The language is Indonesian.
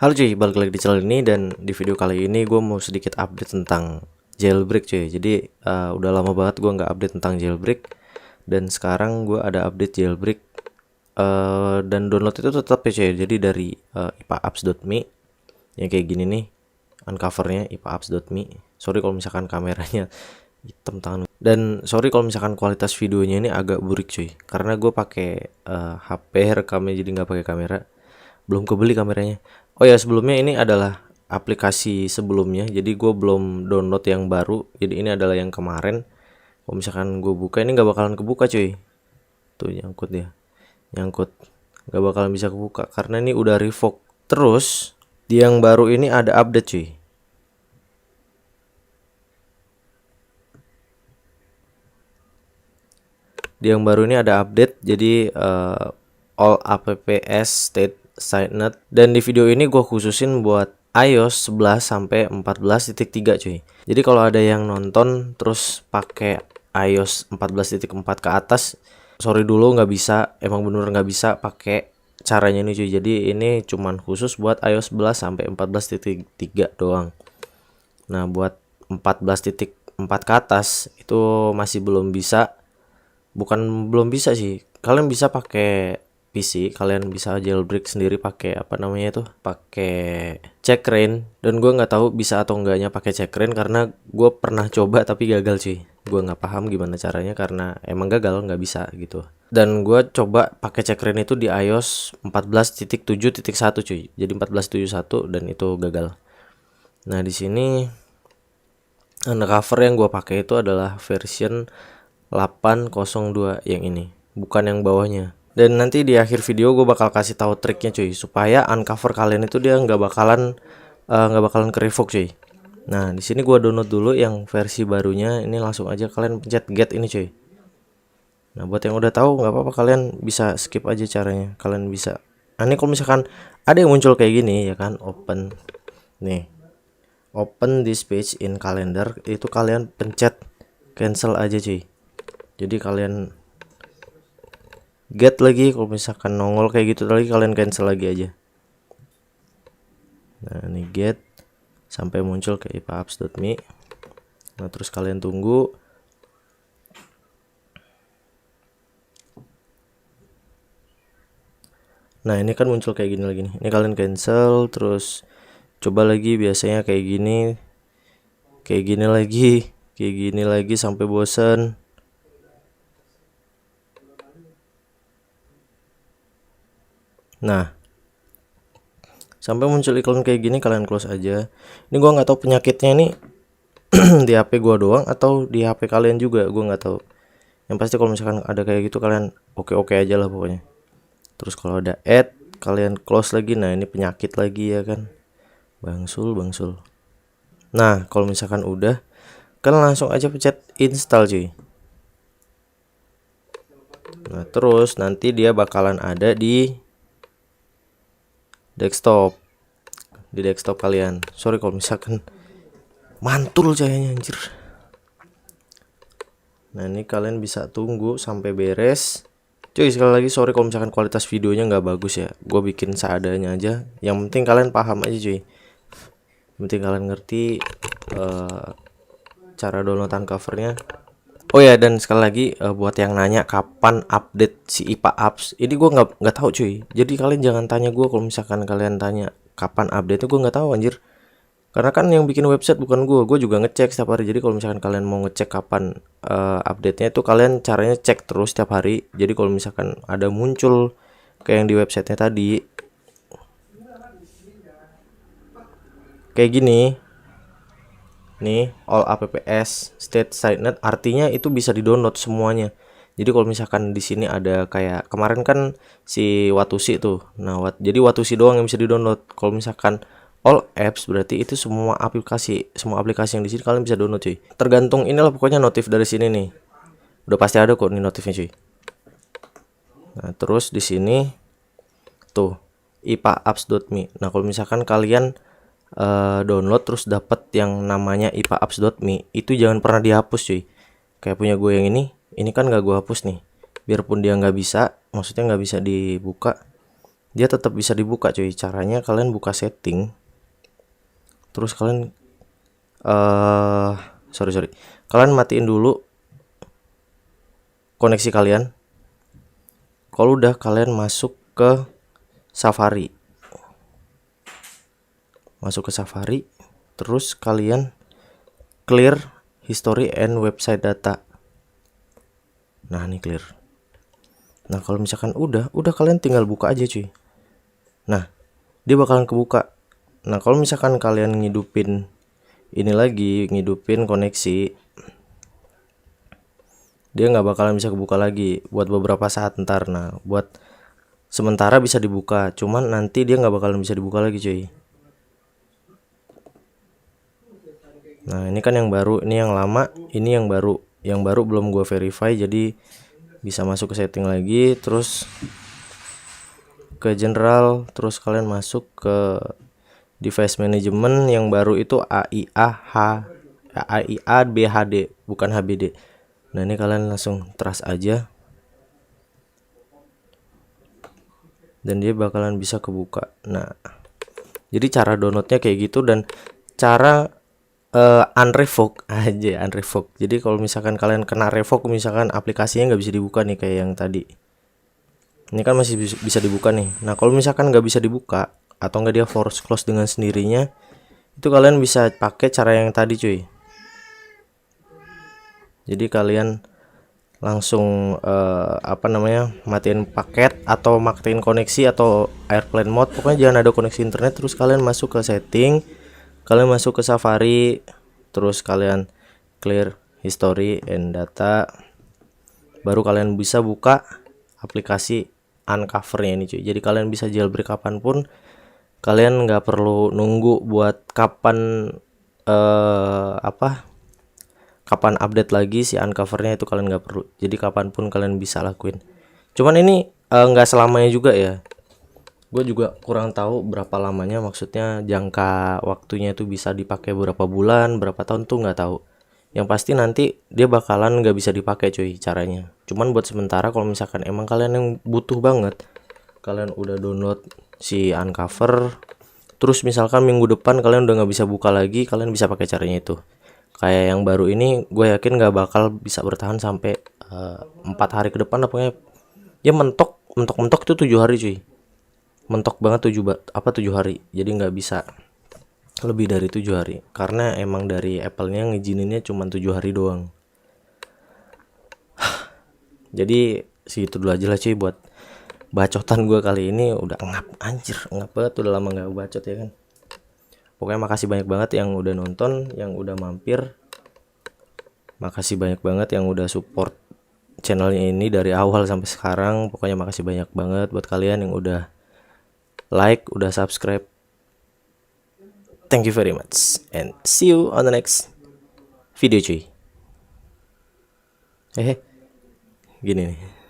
Halo cuy, balik lagi di channel ini dan di video kali ini gue mau sedikit update tentang jailbreak cuy. Jadi udah lama banget gue nggak update tentang jailbreak dan sekarang gue ada update jailbreak dan download itu tetap ya cuy. Jadi dari ipaapps.me yang kayak gini nih, uncovernya ipaapps.me. Sorry kalau misalkan kameranya hitam tangan, dan sorry kalau misalkan kualitas videonya ini agak burik cuy, karena gue pakai HP rekamnya jadi nggak pakai kamera, belum kebeli kameranya. Oh ya, sebelumnya ini adalah aplikasi sebelumnya, jadi gue belum download yang baru, jadi ini adalah yang kemarin. Kalau misalkan gue buka ini nggak bakalan kebuka cuy, tuh nyangkut dia, nyangkut, nggak bakalan bisa kebuka karena ini udah revoke. Terus di yang baru ini ada update cuy. Di yang baru ini ada update, jadi all apps state signed, dan di video ini gue khususin buat iOS 11 sampai 14.3 cuy. Jadi kalau ada yang nonton terus pakai iOS 14.4 ke atas, sorry dulu nggak bisa, emang bener nggak bisa pakai caranya ini cuy. Jadi ini cuman khusus buat iOS 11 sampai 14.3 doang. Nah, buat 14.4 ke atas itu masih belum bisa. Bukan belum bisa sih, kalian bisa pakai PC, kalian bisa jailbreak sendiri pakai apa namanya itu, pakai checkra1n. Dan gue nggak tahu bisa atau enggaknya pakai checkra1n karena gue pernah coba tapi gagal cuy. Gue nggak paham gimana caranya karena emang gagal, nggak bisa gitu. Dan gue coba pakai checkra1n itu di iOS 14.7.1 cuy, jadi 14.7.1 dan itu gagal. Nah di sini undercover yang gue pakai itu adalah version 802 yang ini, bukan yang bawahnya. Dan nanti di akhir video gue bakal kasih tahu triknya cuy, supaya uncover kalian itu dia nggak bakalan ke revoke cuy. Nah di sini gue download dulu yang versi barunya. Ini langsung aja kalian pencet get ini cuy. Nah buat yang udah tahu nggak apa-apa, kalian bisa skip aja caranya. Kalian bisa. Nah, ini kalau misalkan ada yang muncul kayak gini ya kan, open nih, open this page in calendar, itu kalian pencet cancel aja cuy. Jadi kalian get lagi, kalau misalkan nongol kayak gitu lagi kalian cancel lagi aja. Nah ini get sampai muncul ke ipaapps.me. Nah terus kalian tunggu. Nah ini kan muncul kayak gini lagi nih. Ini kalian cancel, terus coba lagi, biasanya kayak gini lagi, kayak gini lagi sampai bosan. Nah sampai muncul iklan kayak gini kalian close aja. Ini gua nggak tahu penyakitnya ini di HP gua doang atau di HP kalian juga, gua nggak tahu. Yang pasti kalau misalkan ada kayak gitu kalian oke aja lah pokoknya. Terus kalau ada add kalian close lagi. Nah ini penyakit lagi ya kan, bangsul. Nah kalau misalkan udah, kalian langsung aja pencet install cuy. Nah terus nanti dia bakalan ada di desktop, kalian. Sorry kalau misalkan mantul cahayanya anjir. Nah ini kalian bisa tunggu sampai beres cuy. Sekali lagi sorry kalau misalkan kualitas videonya nggak bagus ya, gue bikin seadanya aja. Yang penting kalian paham aja cuy, yang penting kalian ngerti cara downloadan covernya. Oh ya, dan sekali lagi buat yang nanya kapan update si ipaapps ini, gue nggak tahu cuy. Jadi kalian jangan tanya gue kalau misalkan kalian tanya kapan update, gue nggak tahu anjir. Karena kan yang bikin website bukan gue juga ngecek setiap hari. Jadi kalau misalkan kalian mau ngecek kapan update-nya itu kalian caranya cek terus setiap hari. Jadi kalau misalkan ada muncul kayak yang di websitenya tadi kayak gini nih, all apps state signed, artinya itu bisa di-download semuanya. Jadi kalau misalkan di sini ada kayak kemarin kan si Watusi tuh. Nah, jadi Watusi doang yang bisa di-download. Kalau misalkan all apps berarti itu semua aplikasi yang di sini kalian bisa download cuy. Tergantung inilah pokoknya notif dari sini nih. Udah pasti ada kok nih notifnya cuy. Nah, terus di sini tuh ipaapps.me. Nah, kalau misalkan kalian download terus dapat yang namanya ipaapps.me, itu jangan pernah dihapus cuy. Kayak punya gue yang ini kan gak gue hapus nih, biarpun dia nggak bisa, maksudnya nggak bisa dibuka, dia tetap bisa dibuka cuy. Caranya kalian buka setting, terus kalian sorry kalian matiin dulu koneksi kalian. Kalau udah, kalian masuk ke Safari, terus kalian clear history and website data. Nah ini clear. Nah kalau misalkan udah kalian tinggal buka aja cuy. Nah dia bakalan kebuka. Nah kalau misalkan kalian ngidupin ini lagi, ngidupin koneksi, dia nggak bakalan bisa kebuka lagi buat beberapa saat ntar. Nah buat sementara bisa dibuka, cuman nanti dia nggak bakalan bisa dibuka lagi cuy. Nah ini kan yang baru, ini yang lama, ini yang baru. Yang baru belum gue verify, jadi bisa masuk ke setting lagi, terus ke general, terus kalian masuk ke device management. Yang baru itu AIA BHD, bukan HBD. Nah ini kalian langsung trust aja, dan dia bakalan bisa kebuka. Nah jadi cara downloadnya kayak gitu, dan cara unrevoke aja, unrevoke. Jadi kalau misalkan kalian kena revoke, misalkan aplikasinya nggak bisa dibuka nih kayak yang tadi, ini kan masih bisa dibuka nih. Nah kalau misalkan nggak bisa dibuka atau nggak dia force close dengan sendirinya, itu kalian bisa pakai cara yang tadi cuy. Jadi kalian langsung matiin paket atau matiin koneksi atau airplane mode, pokoknya jangan ada koneksi internet. Terus kalian masuk ke setting, kalian masuk ke Safari, terus kalian clear history and data, baru kalian bisa buka aplikasi Uncover-nya ini cuy. Jadi kalian bisa jailbreak kapanpun, kalian nggak perlu nunggu buat kapan kapan update lagi si Uncover-nya, itu kalian nggak perlu. Jadi kapanpun kalian bisa lakuin. Cuman ini nggak selamanya juga ya. Gue juga kurang tahu berapa lamanya, maksudnya jangka waktunya itu bisa dipakai berapa bulan, berapa tahun tuh nggak tahu. Yang pasti nanti dia bakalan nggak bisa dipakai cuy caranya. Cuman buat sementara, kalau misalkan emang kalian yang butuh banget, kalian udah download si Uncover, terus misalkan minggu depan kalian udah nggak bisa buka lagi, kalian bisa pakai caranya itu. Kayak yang baru ini, gue yakin nggak bakal bisa bertahan sampai 4 hari ke depan. Pokoknya ya mentok itu 7 hari cuy. Mentok banget 7 hari. Jadi nggak bisa lebih dari 7 hari, karena emang dari Apple-nya ngizininnya cuma 7 hari doang. Jadi segitu dulu aja lah cuy buat bacotan gue kali ini. Udah ngap banget, udah lama nggak bacot ya kan. Pokoknya makasih banyak banget yang udah nonton, yang udah mampir. Makasih banyak banget yang udah support channelnya ini dari awal sampai sekarang. Pokoknya makasih banyak banget buat kalian yang udah like, udah subscribe. Thank you very much, and see you on the next video cuy. Gini nih.